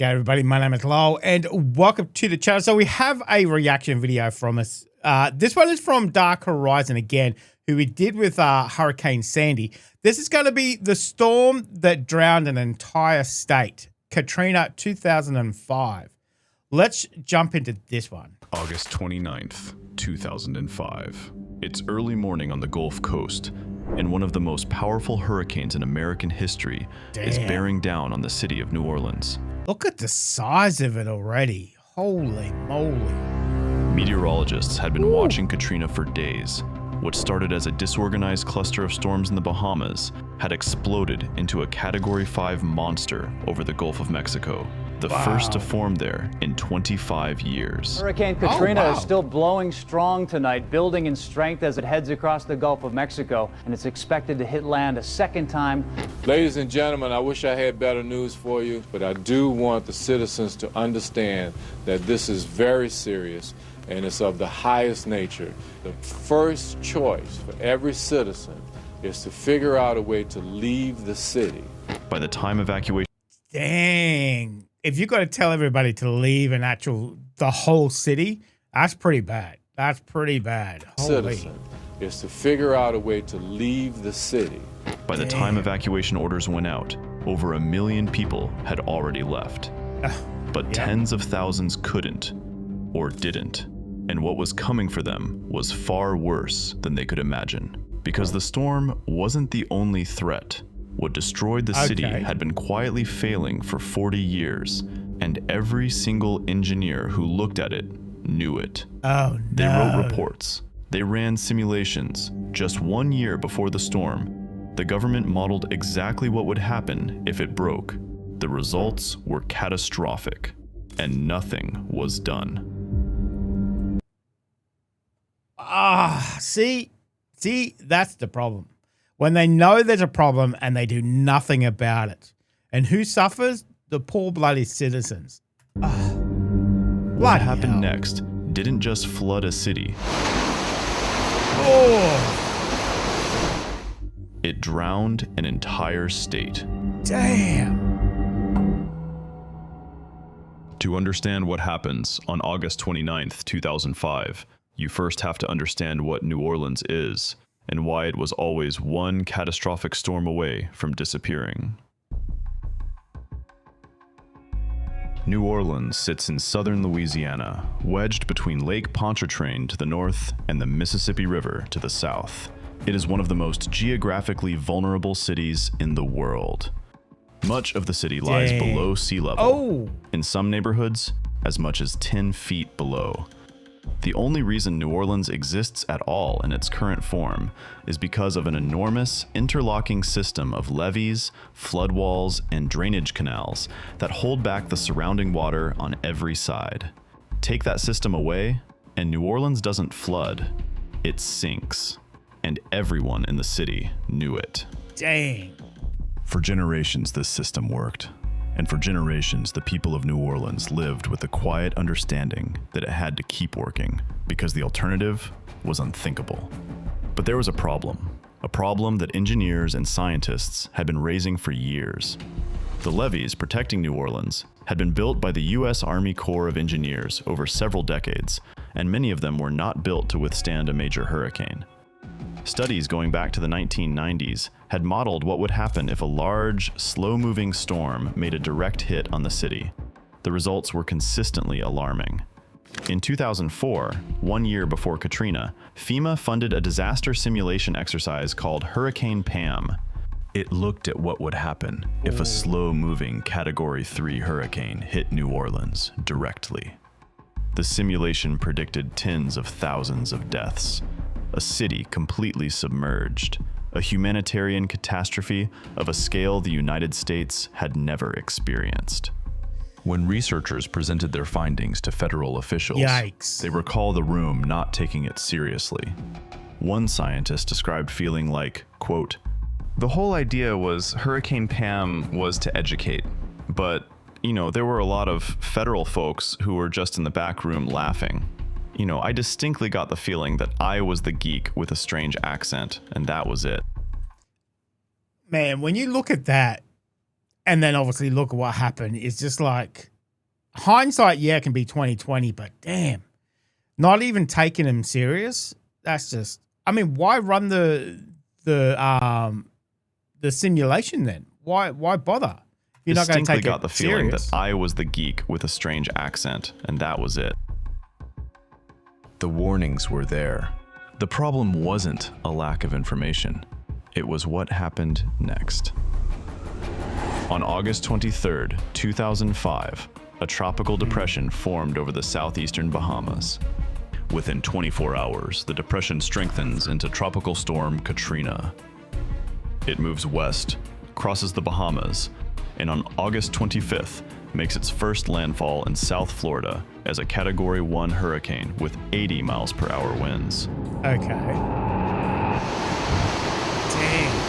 G'day everybody, my name is Lowell and welcome to the channel. So we have a reaction video from us. This one is from Dark Horizon again, who we did with Hurricane Sandy. This is going to be the storm that drowned an entire state, Katrina 2005. Let's jump into this one. August 29th, 2005. It's early morning on the Gulf Coast, and one of the most powerful hurricanes in American history is bearing down on the city of New Orleans. Look at the size of it already. Holy moly. Meteorologists had been watching Katrina for days. What started as a disorganized cluster of storms in the Bahamas had exploded into a Category 5 monster over the Gulf of Mexico, the first to form there in 25 years. Hurricane Katrina is still blowing strong tonight, building in strength as it heads across the Gulf of Mexico, and it's expected to hit land a second time. Ladies and gentlemen, I wish I had better news for you, but I do want the citizens to understand that this is very serious and it's of the highest nature. The first choice for every citizen is to figure out a way to leave the city. By the time evacuation... Dang. If you got to tell everybody to leave the whole city, that's pretty bad. That's pretty bad. Holy. Citizen is to figure out a way to leave the city. By the time evacuation orders went out, over 1 million people had already left. But tens of thousands couldn't, or didn't. And what was coming for them was far worse than they could imagine. Because the storm wasn't the only threat. What destroyed the city had been quietly failing for 40 years, and every single engineer who looked at it knew it. Oh, no. They wrote reports. They ran simulations. Just 1 year before the storm, the government modeled exactly what would happen if it broke. The results were catastrophic, and nothing was done. See, that's the problem. When they know there's a problem and they do nothing about it. And who suffers? The poor bloody citizens. What happened next didn't just flood a city. It drowned an entire state. Damn. To understand what happens on August 29th, 2005, you first have to understand what New Orleans is, and why it was always one catastrophic storm away from disappearing. New Orleans sits in southern Louisiana, wedged between Lake Pontchartrain to the north and the Mississippi River to the south. It is one of the most geographically vulnerable cities in the world. Much of the city lies below sea level. In some neighborhoods, as much as 10 feet below. The only reason New Orleans exists at all in its current form is because of an enormous interlocking system of levees, flood walls, and drainage canals that hold back the surrounding water on every side. Take that system away, and New Orleans doesn't flood, it sinks. And everyone in the city knew it. Dang. For generations, this system worked. And for generations, the people of New Orleans lived with the quiet understanding that it had to keep working because the alternative was unthinkable. But there was a problem that engineers and scientists had been raising for years. The levees protecting New Orleans had been built by the U.S. Army Corps of Engineers over several decades, and many of them were not built to withstand a major hurricane. Studies going back to the 1990s had modeled what would happen if a large, slow-moving storm made a direct hit on the city. The results were consistently alarming. In 2004, 1 year before Katrina, FEMA funded a disaster simulation exercise called Hurricane Pam. It looked at what would happen if a slow-moving Category 3 hurricane hit New Orleans directly. The simulation predicted tens of thousands of deaths, a city completely submerged, a humanitarian catastrophe of a scale the United States had never experienced. When researchers presented their findings to federal officials, they recall the room not taking it seriously. One scientist described feeling like, quote, "The whole idea was Hurricane Pam was to educate, but, there were a lot of federal folks who were just in the back room laughing. I distinctly got the feeling that I was the geek with a strange accent, and that was it." Man, when you look at that, and then obviously look at what happened, it's just like, hindsight, yeah, can be 2020, but damn, not even taking him serious. That's just, I mean, why run the simulation then? Why bother? You're not going to take it got the feeling serious. that I was the geek with a strange accent, and that was it. The warnings were there. The problem wasn't a lack of information. It was what happened next. On August 23rd, 2005, a tropical depression formed over the southeastern Bahamas. Within 24 hours, the depression strengthens into Tropical Storm Katrina. It moves west, crosses the Bahamas, and on August 25th, makes its first landfall in South Florida as a Category 1 hurricane with 80 miles per hour winds. Okay. Dang.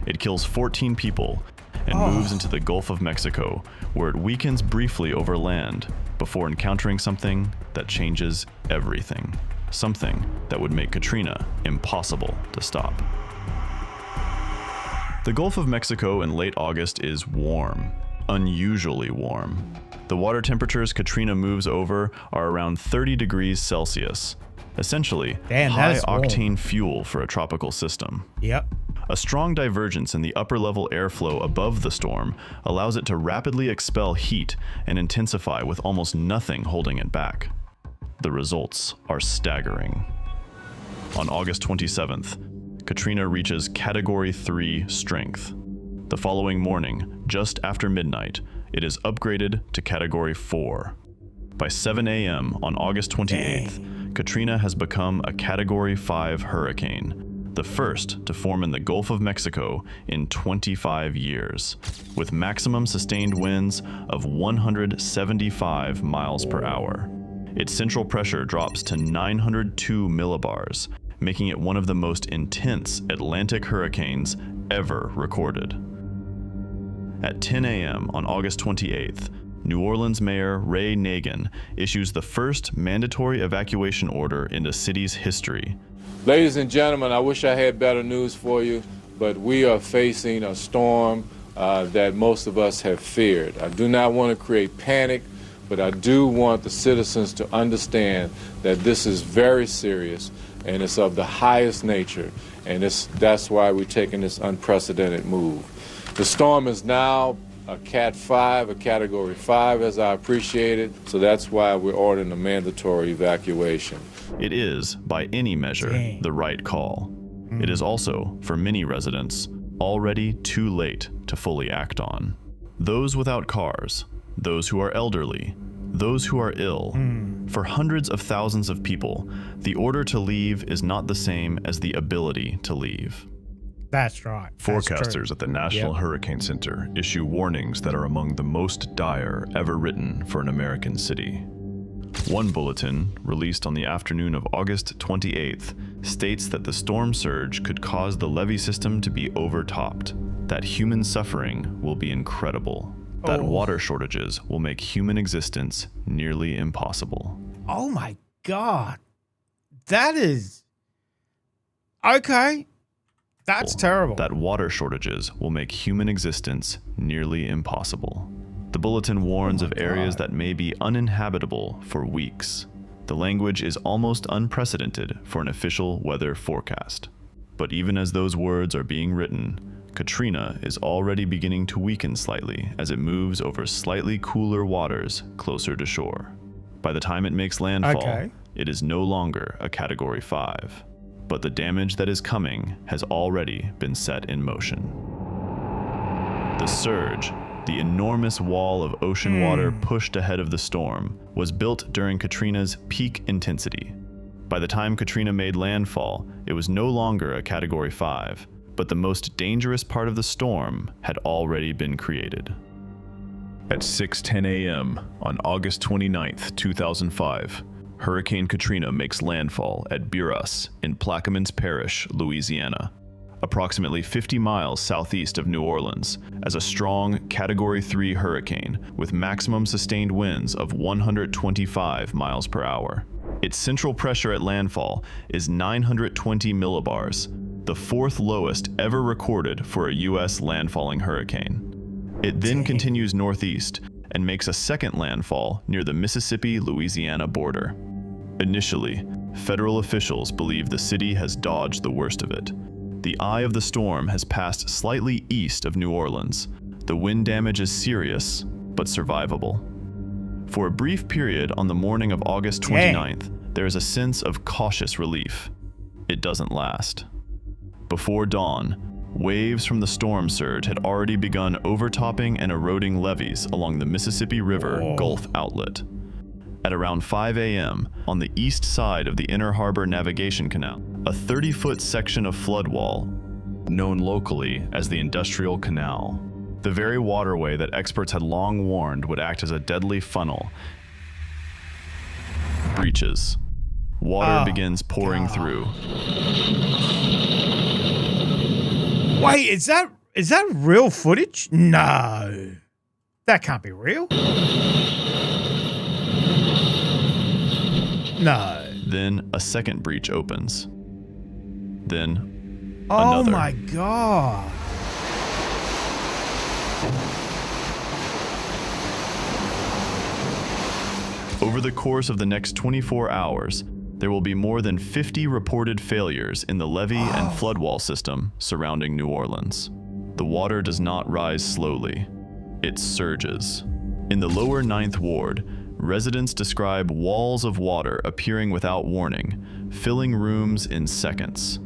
It kills 14 people and moves into the Gulf of Mexico, where it weakens briefly over land before encountering something that changes everything. Something that would make Katrina impossible to stop. The Gulf of Mexico in late August is warm, unusually warm. The water temperatures Katrina moves over are around 30 degrees Celsius, essentially high-octane fuel for a tropical system. Yep. A strong divergence in the upper-level airflow above the storm allows it to rapidly expel heat and intensify with almost nothing holding it back. The results are staggering. On August 27th, Katrina reaches Category 3 strength. The following morning, just after midnight, it is upgraded to Category 4. By 7 a.m. on August 28th, Katrina has become a Category 5 hurricane, the first to form in the Gulf of Mexico in 25 years, with maximum sustained winds of 175 miles per hour. Its central pressure drops to 902 millibars, making it one of the most intense Atlantic hurricanes ever recorded. At 10 a.m. on August 28th, New Orleans Mayor Ray Nagin issues the first mandatory evacuation order in the city's history. Ladies and gentlemen, I wish I had better news for you, but we are facing a storm that most of us have feared. I do not want to create panic, but I do want the citizens to understand that this is very serious and it's of the highest nature, and that's why we're taking this unprecedented move. The storm is now a Cat 5, a Category 5, as I appreciate it, so that's why we're ordering a mandatory evacuation. It is, by any measure, the right call. It is also, for many residents, already too late to fully act on. Those without cars, those who are elderly, those who are ill. For hundreds of thousands of people, the order to leave is not the same as the ability to leave. That's right. Forecasters at the National Hurricane Center issue warnings that are among the most dire ever written for an American city. One bulletin, released on the afternoon of August 28th, states that the storm surge could cause the levee system to be overtopped, that human suffering will be incredible, that water shortages will make human existence nearly impossible. Oh my God. That is... Okay. That's terrible. That water shortages will make human existence nearly impossible. The bulletin warns of areas that may be uninhabitable for weeks. The language is almost unprecedented for an official weather forecast. But even as those words are being written, Katrina is already beginning to weaken slightly as it moves over slightly cooler waters closer to shore. By the time it makes landfall, it is no longer a Category 5. But the damage that is coming has already been set in motion. The surge, the enormous wall of ocean water pushed ahead of the storm, was built during Katrina's peak intensity. By the time Katrina made landfall, it was no longer a Category 5, but the most dangerous part of the storm had already been created. At 6:10 a.m. on August 29th, 2005, Hurricane Katrina makes landfall at Buras in Plaquemines Parish, Louisiana, approximately 50 miles southeast of New Orleans, as a strong Category 3 hurricane with maximum sustained winds of 125 miles per hour. Its central pressure at landfall is 920 millibars, the fourth lowest ever recorded for a U.S. landfalling hurricane. It then continues northeast and makes a second landfall near the Mississippi-Louisiana border. Initially, federal officials believe the city has dodged the worst of it. The eye of the storm has passed slightly east of New Orleans. The wind damage is serious, but survivable. For a brief period on the morning of August 29th, there is a sense of cautious relief. It doesn't last. Before dawn, waves from the storm surge had already begun overtopping and eroding levees along the Mississippi River Gulf outlet. At around 5 a.m., on the east side of the Inner Harbor Navigation Canal, a 30-foot section of flood wall, known locally as the Industrial Canal, the very waterway that experts had long warned would act as a deadly funnel, breaches. Water begins pouring through. Wait, is that real footage? No. That can't be real. No. Then a second breach opens. Then Oh another. my God. Over the course of the next 24 hours, there will be more than 50 reported failures in the levee and flood wall system surrounding New Orleans. The water does not rise slowly. It surges. In the lower 9th Ward, residents describe walls of water appearing without warning, filling rooms in seconds.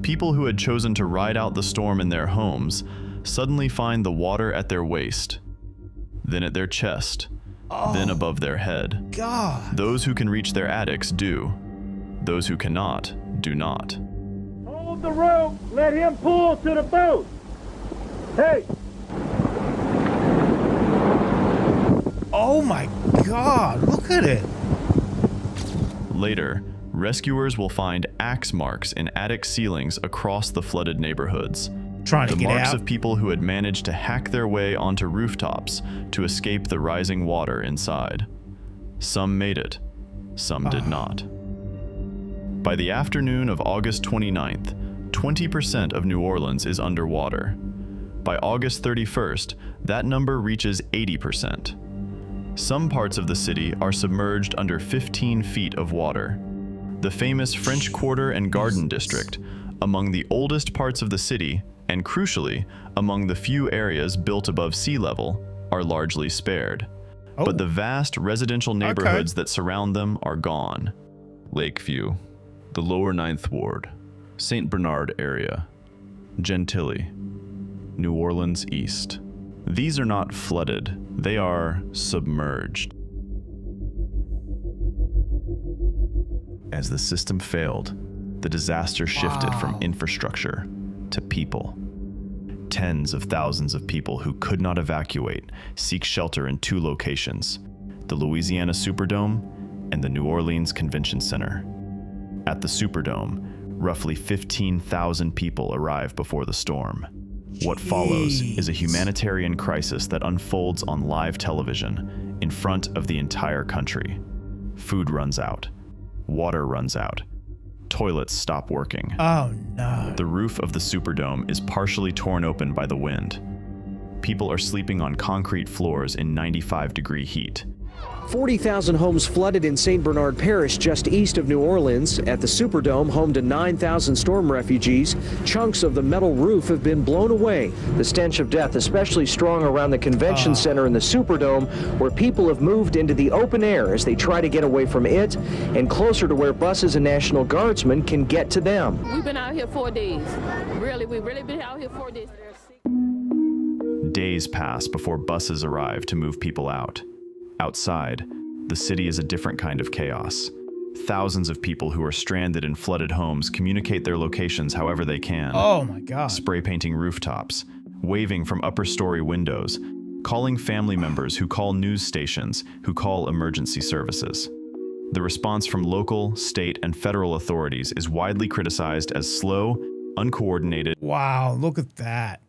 People who had chosen to ride out the storm in their homes suddenly find the water at their waist, then at their chest, then above their head. God. Those who can reach their attics do. Those who cannot, do not. Hold the rope, let him pull to the boat. Hey! Oh my God, look at it. Later, rescuers will find axe marks in attic ceilings across the flooded neighborhoods. Trying to The get marks out. of people who had managed to hack their way onto rooftops to escape the rising water inside. Some made it, some did not. By the afternoon of August 29th, 20% of New Orleans is underwater. By August 31st, that number reaches 80%. Some parts of the city are submerged under 15 feet of water. The famous French Quarter and Garden District, among the oldest parts of the city, and crucially, among the few areas built above sea level, are largely spared. But the vast residential neighborhoods that surround them are gone. Lakeview, the lower 9th Ward, St. Bernard area, Gentilly, New Orleans East. These are not flooded, they are submerged. As the system failed, the disaster shifted from infrastructure to people. Tens of thousands of people who could not evacuate seek shelter in two locations, the Louisiana Superdome and the New Orleans Convention Center. At the Superdome, roughly 15,000 people arrive before the storm. What follows is a humanitarian crisis that unfolds on live television in front of the entire country. Food runs out. Water runs out. Toilets stop working. Oh no. The roof of the Superdome is partially torn open by the wind. People are sleeping on concrete floors in 95-degree heat. 40,000 homes flooded in St. Bernard Parish just east of New Orleans. At the Superdome, home to 9,000 storm refugees, chunks of the metal roof have been blown away. The stench of death especially strong around the convention center in the Superdome, where people have moved into the open air as they try to get away from it and closer to where buses and National Guardsmen can get to them. We've been out here 4 days. We've really been out here 4 days. Days pass before buses arrive to move people out. Outside, the city is a different kind of chaos. Thousands of people who are stranded in flooded homes communicate their locations however they can. Oh my God. Spray painting rooftops, waving from upper story windows, calling family members who call news stations, who call emergency services. The response from local, state, and federal authorities is widely criticized as slow, uncoordinated. Wow, look at that.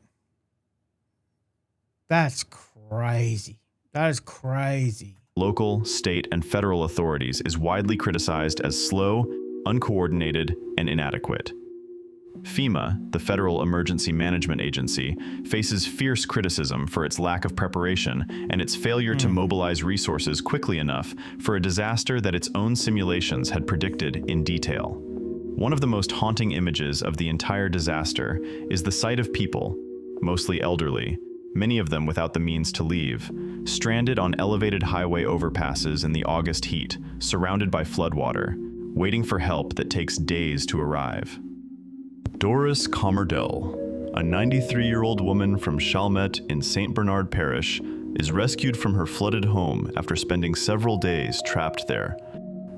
That's crazy. That is crazy. local, state, and federal authorities is widely criticized as slow, uncoordinated, and inadequate. FEMA, the Federal Emergency Management Agency, faces fierce criticism for its lack of preparation and its failure to mobilize resources quickly enough for a disaster that its own simulations had predicted in detail. One of the most haunting images of the entire disaster is the sight of people, mostly elderly, many of them without the means to leave, stranded on elevated highway overpasses in the August heat, surrounded by floodwater, waiting for help that takes days to arrive. Doris Commerdell, a 93-year-old woman from Chalmette in St. Bernard Parish, is rescued from her flooded home after spending several days trapped there.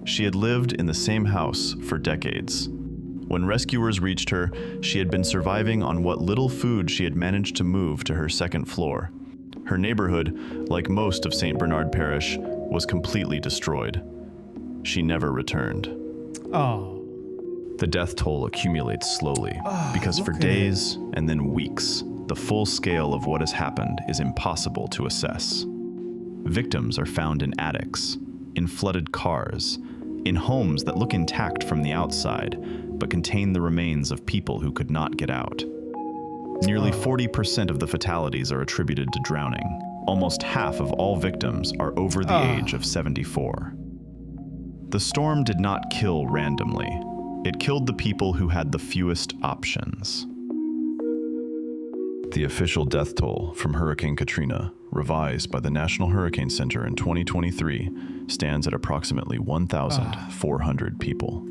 She had lived in the same house for decades. When rescuers reached her, she had been surviving on what little food she had managed to move to her second floor. Her neighborhood, like most of St. Bernard Parish, was completely destroyed. She never returned. Oh. The death toll accumulates slowly, because for days and then weeks, the full scale of what has happened is impossible to assess. Victims are found in attics, in flooded cars, in homes that look intact from the outside, but contain the remains of people who could not get out. Nearly 40% of the fatalities are attributed to drowning. Almost half of all victims are over the age of 74. The storm did not kill randomly. It killed the people who had the fewest options. The official death toll from Hurricane Katrina, revised by the National Hurricane Center in 2023, stands at approximately 1,400 people.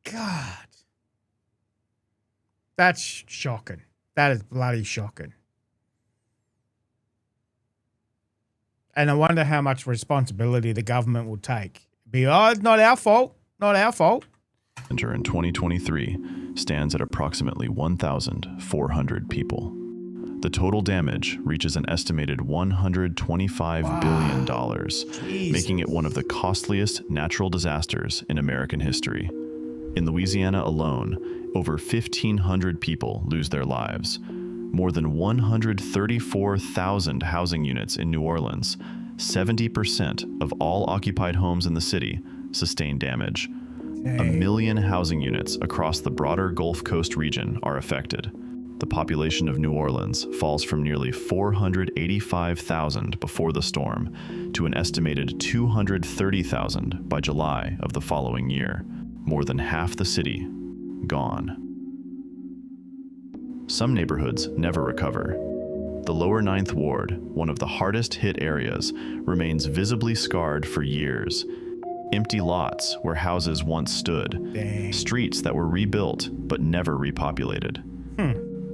God. That's shocking. That is bloody shocking. And I wonder how much responsibility the government will take. It's not our fault. Not our fault. Center in 2023 stands at approximately 1,400 people. The total damage reaches an estimated $125 billion, making it one of the costliest natural disasters in American history. In Louisiana alone, over 1,500 people lose their lives. More than 134,000 housing units in New Orleans, 70% of all occupied homes in the city, sustain damage. Dang. 1 million housing units across the broader Gulf Coast region are affected. The population of New Orleans falls from nearly 485,000 before the storm to an estimated 230,000 by July of the following year. More than half the city gone. Some neighborhoods never recover. The lower 9th Ward, one of the hardest hit areas, remains visibly scarred for years. Empty lots where houses once stood. Dang. Streets that were rebuilt but never repopulated.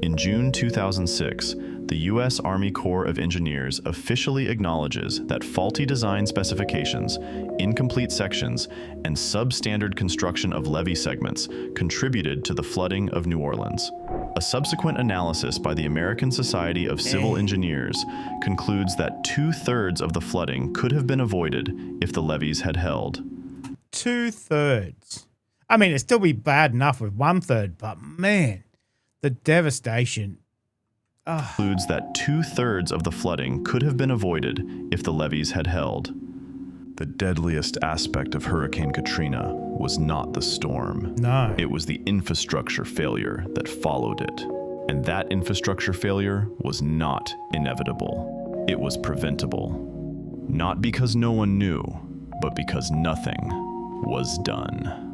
In June 2006, the U.S. Army Corps of Engineers officially acknowledges that faulty design specifications, incomplete sections, and substandard construction of levee segments contributed to the flooding of New Orleans. A subsequent analysis by the American Society of Civil Engineers concludes that 2/3 of the flooding could have been avoided if the levees had held. 2/3. I mean, it'd still be bad enough with 1/3, but man, the devastation. Concludes that 2/3 of the flooding could have been avoided if the levees had held. The deadliest aspect of Hurricane Katrina was not the storm. No. It was the infrastructure failure that followed it. And that infrastructure failure was not inevitable. It was preventable. Not because no one knew, but because nothing was done.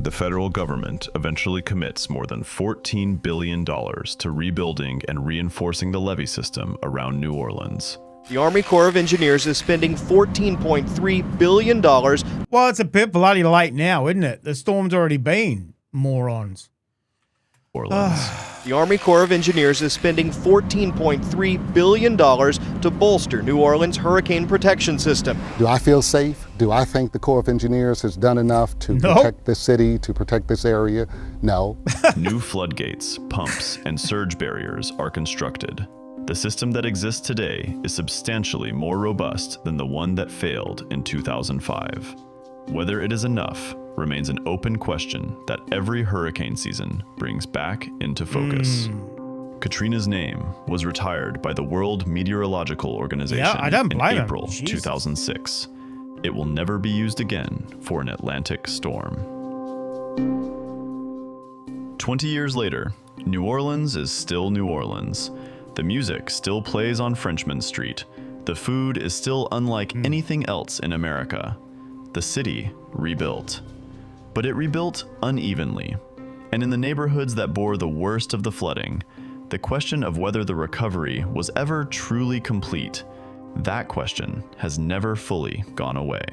The federal government eventually commits more than $14 billion to rebuilding and reinforcing the levee system around New Orleans. The Army Corps of Engineers is spending $14.3 billion. Well, it's a bit bloody late now, isn't it? The storm's already been, morons. The Army Corps of Engineers is spending $14.3 billion to bolster New Orleans' hurricane protection system. Do I feel safe? Do I think the Corps of Engineers has done enough to protect this city, to protect this area? No. New floodgates, pumps, and surge barriers are constructed. The system that exists today is substantially more robust than the one that failed in 2005. Whether it is enough remains an open question that every hurricane season brings back into focus. Katrina's name was retired by the World Meteorological Organization in April 2006. It will never be used again for an Atlantic storm. 20 years later, New Orleans is still New Orleans. The music still plays on Frenchman Street. The food is still unlike anything else in America. The city rebuilt. But it rebuilt unevenly. And in the neighborhoods that bore the worst of the flooding, the question of whether the recovery was ever truly complete, that question has never fully gone away.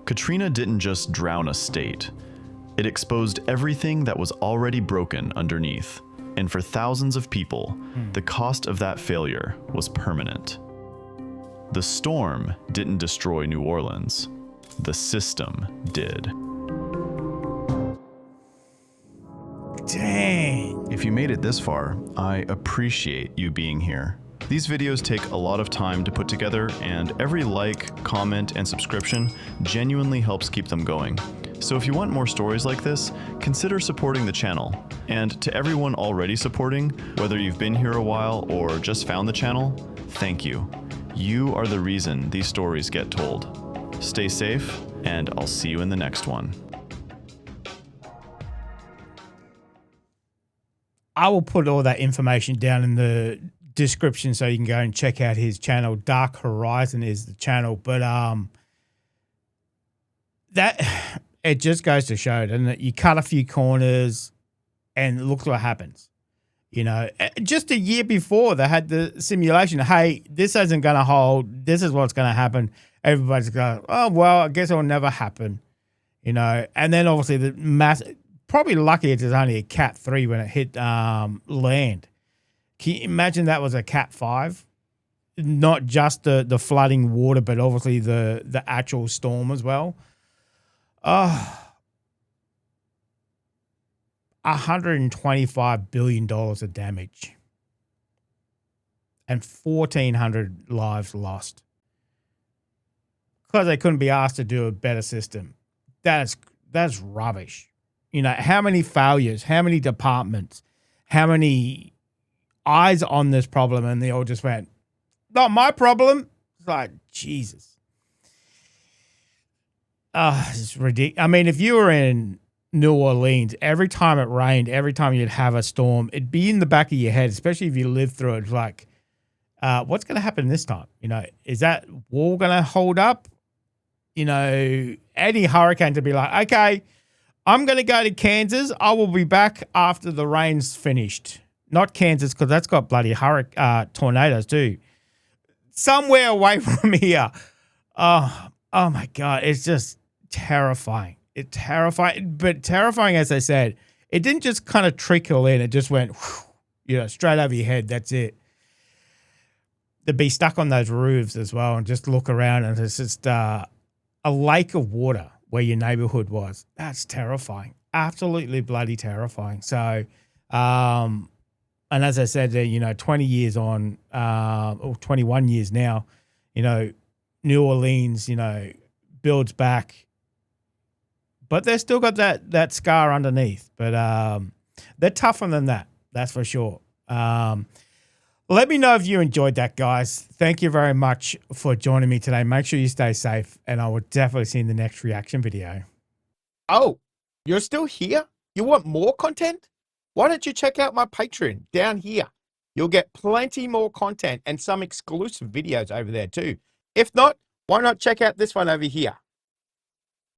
Katrina didn't just drown a state. It exposed everything that was already broken underneath. And for thousands of people, the cost of that failure was permanent. The storm didn't destroy New Orleans. The system did. Dang. If you made it this far, I appreciate you being here. These videos take a lot of time to put together, and every like, comment, and subscription genuinely helps keep them going. So if you want more stories like this, consider supporting the channel. And to everyone already supporting, whether you've been here a while or just found the channel, thank you. You are the reason these stories get told. Stay safe, and I'll see you in the next one. I will put all that information down in the description so you can go and check out his channel. Dark Horizon is the channel, but that it just goes to show, doesn't it? You cut a few corners and look what happens. You know, just a year before they had the simulation. Hey, this isn't going to hold. This is what's going to happen. Everybody's going, oh, well, I guess it'll never happen. You know, and then obviously the mass, probably lucky it's only a Cat 3 when it hit land. Can you imagine that was a Cat 5? Not just the flooding water, but obviously the actual storm as well. $125 billion of damage and 1,400 lives lost because they couldn't be asked to do a better system. That's rubbish. You know, how many failures, how many departments, how many eyes on this problem, and they all just went, not my problem. It's like, Jesus. It's ridiculous. I mean, if you were in New Orleans, every time it rained, every time you'd have a storm, it'd be in the back of your head, especially if you lived through it. Like, what's going to happen this time? You know, is that wall going to hold up? You know, any hurricane to be like, okay, I'm going to go to Kansas. I will be back after the rain's finished. Not Kansas, because that's got bloody tornadoes too. Somewhere away from here. Oh my God. It's just terrifying. It's terrifying. But terrifying, as I said, it didn't just kind of trickle in. It just went, whew, you know, straight over your head. That's it. To be stuck on those roofs as well and just look around and it's just a lake of water where your neighborhood was. That's terrifying. Absolutely bloody terrifying. So, and as I said, you know, 20 years on, or 21 years now, you know, New Orleans, you know, builds back, but they've still got that scar underneath. But they're tougher than that. That's for sure. Let me know if you enjoyed that, guys. Thank you very much for joining me today. Make sure you stay safe, and I will definitely see you in the next reaction video. Oh, you're still here? You want more content? Why don't you check out my Patreon down here? You'll get plenty more content and some exclusive videos over there too. If not, why not check out this one over here?